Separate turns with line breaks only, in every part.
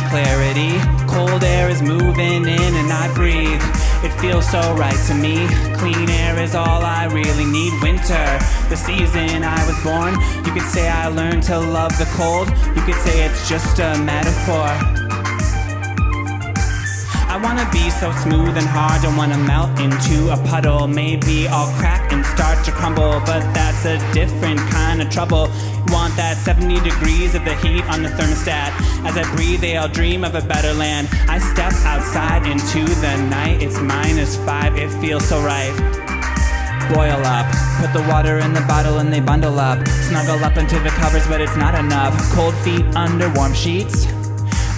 clarity. Cold air is moving in and I breathe. It feels so right to me. Clean air is all I really need. Winter, the season I was born. You could say I learned to love the cold. You could say it's just a metaphor. I wanna be so smooth and hard, don't wanna melt into a puddle. Maybe I'll crack and start to crumble, but that's a different kind of trouble. Want that 70 degrees of the heat on the thermostat. As I breathe, I'll dream of a better land. I step outside into the night, it's -5, it feels so right. Boil up, put the water in the bottle and they bundle up. Snuggle up into the covers, but it's not enough. Cold feet under warm sheets.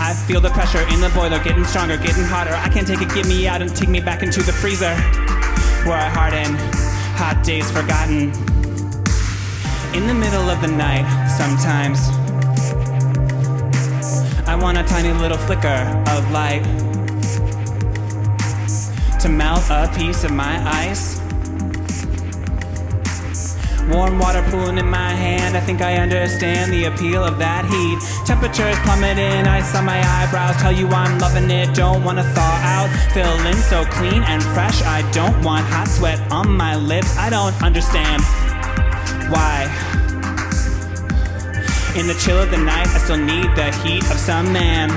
I feel the pressure in the boiler, getting stronger, getting hotter. I can't take it, get me out and take me back into the freezer, where I harden, hot days forgotten. In the middle of the night, sometimes I want a tiny little flicker of light to melt a piece of my ice. Warm water pooling in my hand, I think I understand the appeal of that heat. Temperatures plummeting, ice on my eyebrows, tell you I'm loving it, don't wanna thaw out. Feeling so clean and fresh, I don't want hot sweat on my lips, I don't understand why. In the chill of the night, I still need the heat of some man.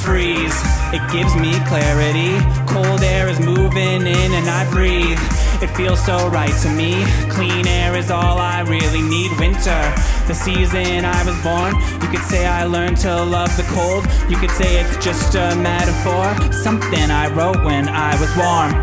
Freeze, it gives me clarity. Cold air is moving in and I breathe. It feels so right to me. Clean air is all I really need. Winter, the season I was born. You could say I learned to love the cold. You could say it's just a metaphor. Something I wrote when I was warm.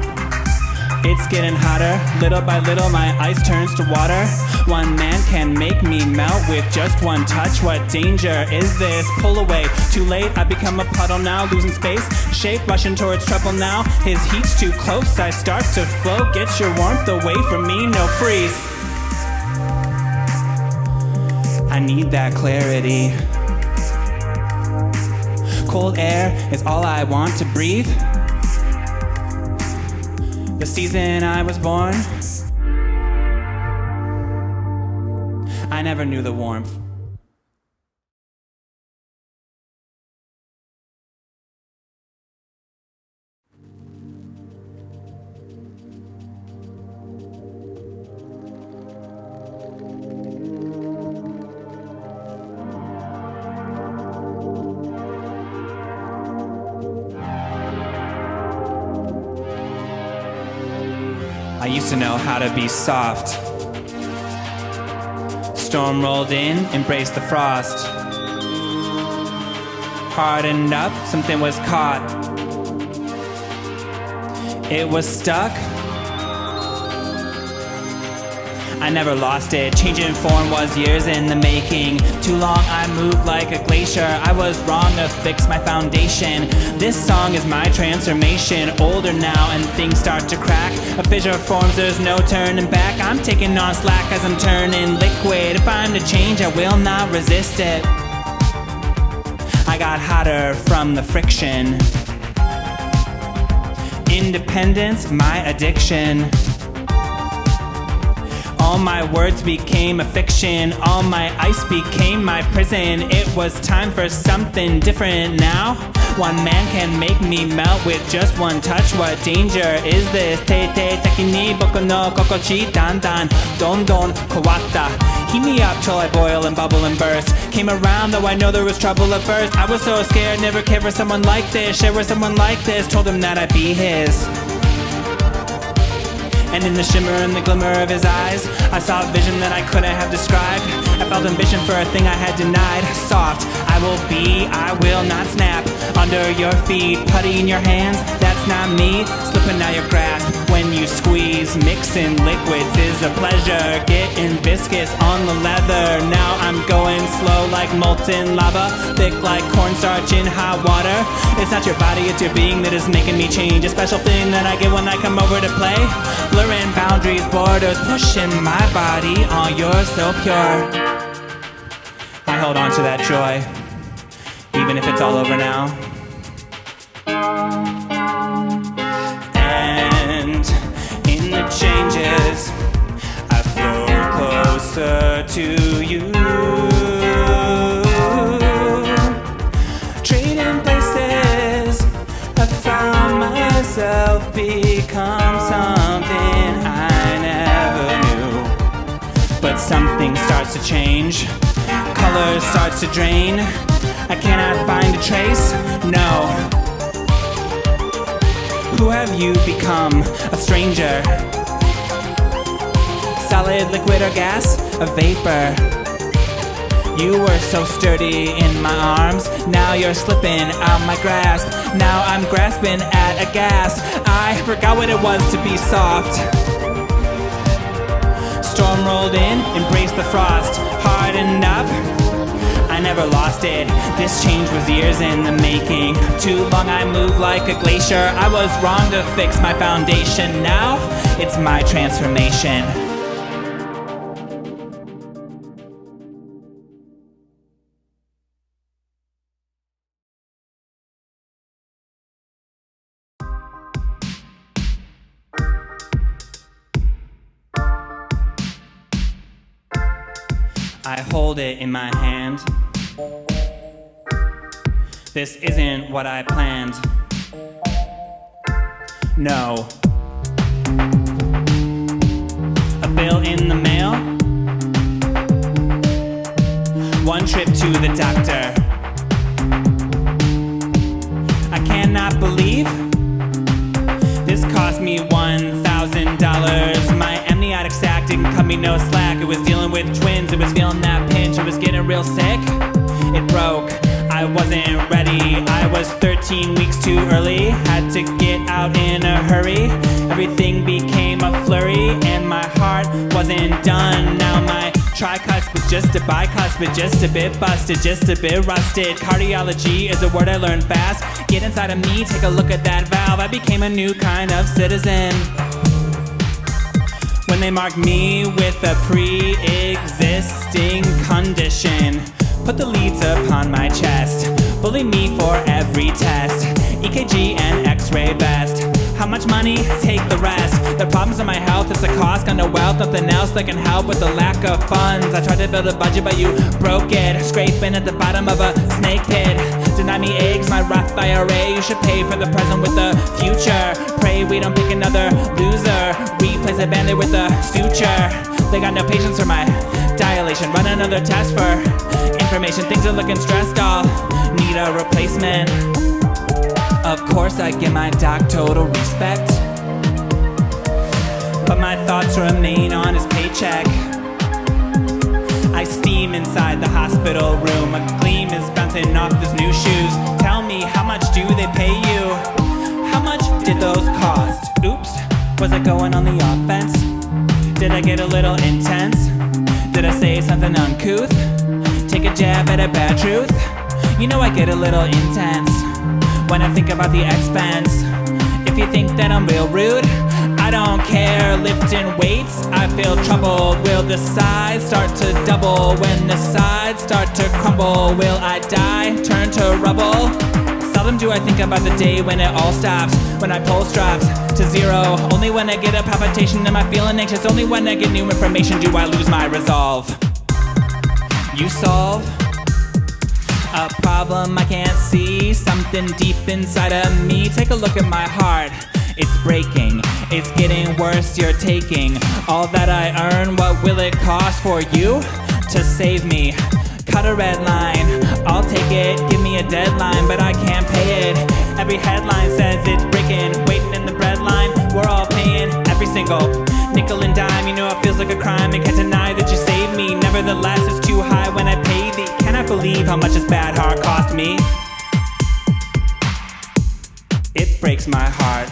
It's getting hotter, little by little my ice turns to water. One man can make me melt with just one touch. What danger is this? Pull away, too late, I become a puddle now. Losing space, shape, rushing towards trouble now. His heat's too close, I start to float. Get your warmth away from me, no freeze. I need that clarity. Cold air is all I want to breathe. The season I was born, I never knew the warmth. I used to know how to be soft. Storm rolled in, embraced the frost. Hardened up, something was caught. It was stuck. I never lost it. Changing form was years in the making. Too long I moved like a glacier. I was wrong to fix my foundation. This song is my transformation. Older now and things start to crack. A fissure forms, there's no turning back. I'm taking on slack as I'm turning liquid. If I'm to change, I will not resist it. I got hotter from the friction. Independence, my addiction. All my words became a fiction. All my ice became my prison. It was time for something different now. One man can make me melt with just one touch. What danger is this? Te te taki ni boku no kokochi dan dan don don kawatta. Heat me up till I boil and bubble and burst. Came around though I know there was trouble at first. I was so scared, never cared for someone like this. Share with someone like this, told him that I'd be his. And in the shimmer and the glimmer of his eyes, I saw a vision that I couldn't have described. I felt ambition for a thing I had denied. Soft, I will be, I will not snap. Under your feet, putty in your hands, that's not me. Slipping out your grasp when you squeeze. Mixing liquids is a pleasure. Getting viscous on the leather. Now I'm going slow like molten lava. Thick like cornstarch in hot water. It's not your body, it's your being that is making me change. A special thing that I get when I come over to play. Blurring boundaries, borders, pushing my body. All yours so pure. I hold on to that joy, even if it's all over now. And in the changes, I flow closer to you. myself become something I never knew. But something starts to change, color starts to drain. I cannot find a trace, no. Who have you become? A stranger? Solid, liquid, or gas? A vapor? You were so sturdy in my arms. Now you're slipping out my grasp. Now I'm grasping at a gas. I forgot what it was to be soft. Storm rolled in, embraced the frost. Hardened up, I never lost it. This change was years in the making. Too long I moved like a glacier. I was wrong to fix my foundation. Now it's my transformation. I hold it in my hand. This isn't what I planned. No. A bill in the mail. One trip to the doctor. I cannot believe this cost me $1,000. My amniotic sac didn't cut me no slack. It was dealing with twins, it was feeling that pinch, it was getting real sick. It broke, I wasn't ready. I was 13 weeks too early, had to get out in a hurry. Everything became a flurry, and my heart wasn't done. Now my tricuspid, just a bicuspid, just a bit busted, just a bit rusted. Cardiology is a word I learned fast. Get inside of me, take a look at that valve. I became a new kind of citizen when they marked me with a pre-existing condition. Put the leads upon my chest, bully me for every test. EKG and X-ray vest. How much money? Take the rest. The problems of my health is the cost, got no wealth, nothing else that can help with the lack of funds. I tried to build a budget but you broke it, scraping at the bottom of a snake pit. Deny me eggs, my Roth IRA. You should pay for the present with the future. Pray we don't pick another loser. Replace a bandit with a suture. They got no patience for my dilation. Run another test for information. Things are looking stressed, I'll need a replacement. Of course I give my doc total respect, but my thoughts remain on his paycheck. I steam inside the hospital room. A gleam is bouncing off his new shoes. Tell me, how much do they pay you? How much did those cost? Oops, was I going on the offense? Did I get a little intense? Did I say something uncouth? Take a jab at a bad truth? You know I get a little intense when I think about the expense. If you think that I'm real rude, I don't care. Lifting weights, I feel trouble. Will the size start to double? When the sides start to crumble, will I die, turn to rubble? Seldom do I think about the day when it all stops, when my pulse drops to zero. Only when I get a palpitation am I feeling anxious. Only when I get new information do I lose my resolve. You solve a problem I can't see, something deep inside of me. Take a look at my heart, it's breaking, it's getting worse. You're taking all that I earn. What will it cost for you to save me? Cut a red line, I'll take it. Give me a deadline, but I can't pay it. Every headline says it's breaking, waiting in the breadline. We're all paying every single nickel and dime. You know it feels like a crime and can't deny that you saved me. Nevertheless, it's too high when I pay thee. Cannot believe how much this bad heart cost me. It breaks my heart.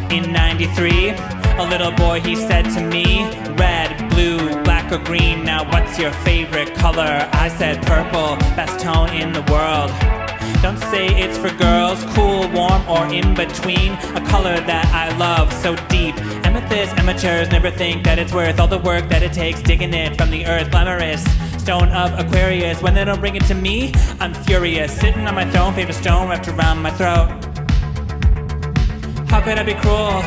In 93, a little boy, he said to me, red, blue, black or green, now what's your favorite color? I said purple, best tone in the world. Don't say it's for girls, cool, warm, or in between. A color that I love so deep. Empathy Worthless amateurs never think that it's worth all the work that it takes digging it from the earth. Glamorous stone of Aquarius. When they don't bring it to me, I'm furious. Sitting on my throne, favorite stone wrapped around my throat. How could I be cruel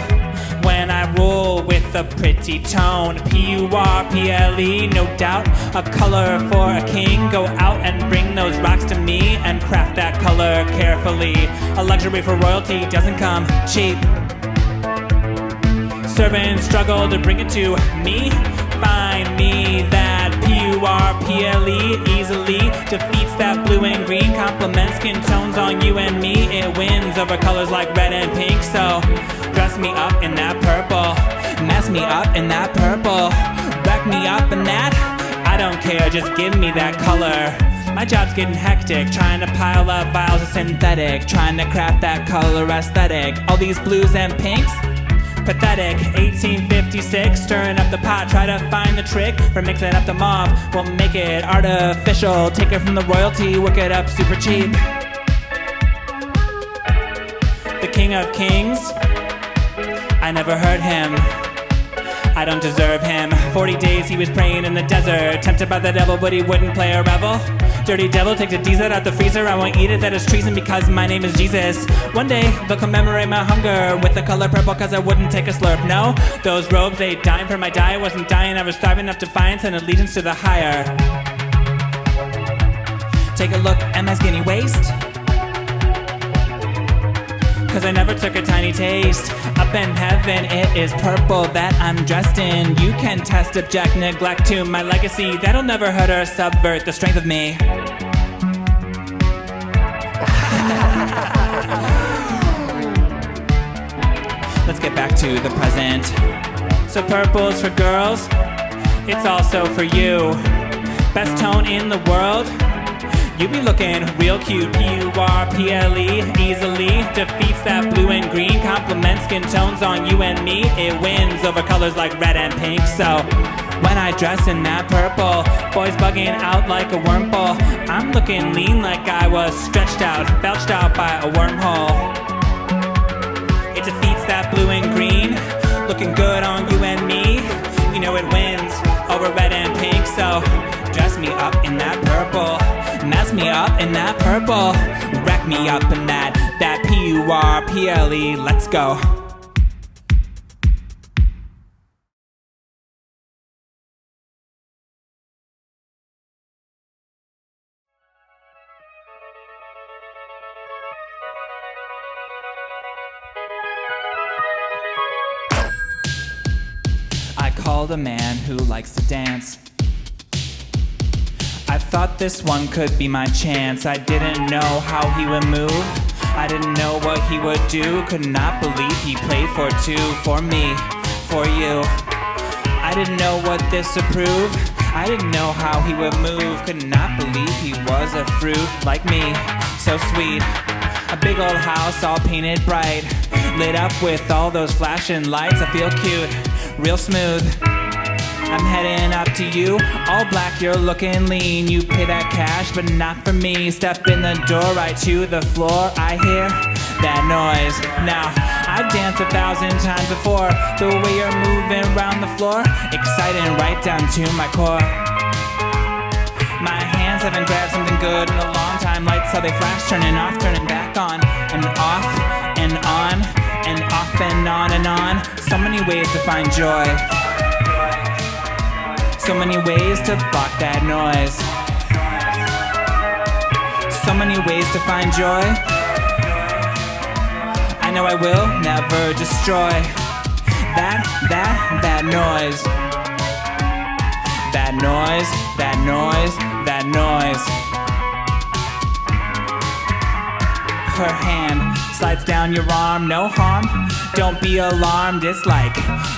when I rule with a pretty tone? P-U-R-P-L-E, no doubt, a color for a king. Go out and bring those rocks to me and craft that color carefully. A luxury for royalty doesn't come cheap. Servants struggle to bring it to me. Find me that P-U-R-P-L-E easily defeats that blue and green. Complements skin tones on you and me. It wins over colors like red and pink. So dress me up in that purple, mess me up in that purple, wreck me up in that. I don't care, just give me that color. My job's getting hectic, trying to pile up vials of synthetic, trying to craft that color aesthetic. All these blues and pinks, pathetic. 1856, stirring up the pot, try to find the trick for mixing up the mauve. We'll make it artificial, take it from the royalty, work it up super cheap. The king of kings, I never heard him, I don't deserve him. 40 days he was praying in the desert, tempted by the devil but he wouldn't play a rebel. Dirty devil, take the dessert out the freezer, I won't eat it, that is treason because my name is Jesus. One day they'll commemorate my hunger with the color purple cause I wouldn't take a slurp. No, those robes, they dying for my diet, wasn't dying, I was starving up defiance and allegiance to the higher. Take a look at my skinny waist, cause I never took a tiny taste. Up in heaven it is purple that I'm dressed in. You can test, object, neglect to my legacy. That'll never hurt or subvert the strength of me. Let's get back to the present. So purple's for girls, it's also for you. Best tone in the world, you be looking real cute. P-U-R-P-L-E easily defeats that blue and green. Complements skin tones on you and me. It wins over colors like red and pink. So when I dress in that purple, boys bugging out like a wormhole. I'm looking lean like I was stretched out, belched out by a wormhole. It defeats that blue and green, looking good on you and me. You know it wins over red and pink. So dress me up in that purple, mess me up in that purple, wreck me up in that P-U-R-P-L-E, let's go. I called a man who likes to dance. I thought this one could be my chance. I didn't know how he would move, I didn't know what he would do. Could not believe he played for two, for me, for you. I didn't know what this would prove, I didn't know how he would move. Could not believe he was a fruit like me, so sweet. A big old house all painted bright, lit up with all those flashing lights. I feel cute, real smooth. I'm heading up to you, all black, you're looking lean. You pay that cash, but not for me. Step in the door, right to the floor. I hear that noise. Now, I've danced 1,000 times before. The way you're moving around the floor, exciting right down to my core. My hands haven't grabbed something good in a long time. Lights how they flash, turning off, turning back on, and off, and on, and off and on and on. So many ways to find joy, so many ways to block that noise, so many ways to find joy. I know I will never destroy that noise, that noise, that noise, that noise. Her hand slides down your arm, no harm, don't be alarmed. It's like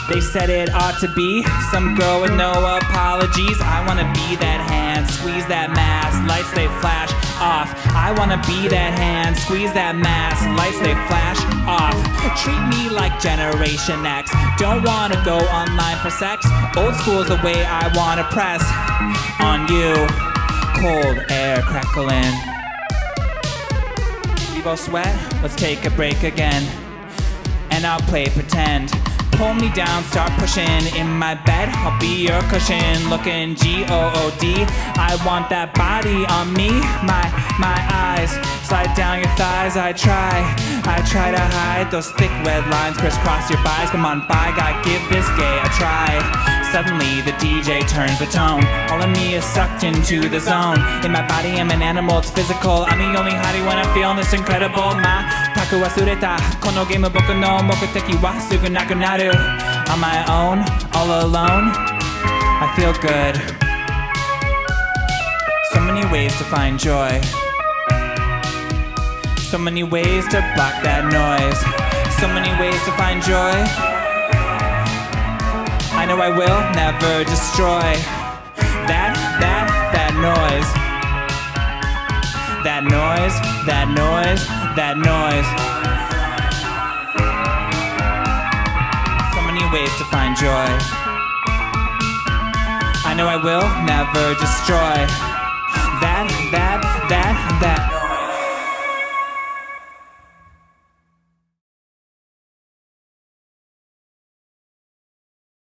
they said it ought to be, some girl with no apologies. I wanna be that hand, squeeze that mask, lights they flash off. I wanna be that hand, squeeze that mask, lights they flash off. Treat me like Generation X, don't wanna go online for sex. Old school's the way I wanna press on you. Cold air crackling, we both sweat, let's take a break again. And I'll play pretend, Pull me down, start pushing. In my bed, I'll be your cushion. Looking G-O-O-D. I want that body on me. My eyes slide down your thighs. I try to hide those thick red lines. Crisscross your thighs. Come on by, God, give this gay a try. Suddenly the DJ turns the tone. All of me is sucked into the zone. In my body I'm an animal, it's physical. I'm the only hottie when I'm feeling this incredible. Ma taku wasureta. Kono game boku no mokuteki wa sugu nakunaru. On my own, all alone, I feel good. So many ways to find joy. So many ways to block that noise. So many ways to find joy. I know I will never destroy that noise. That noise, that noise, that noise. So many ways to find joy. I know I will never destroy that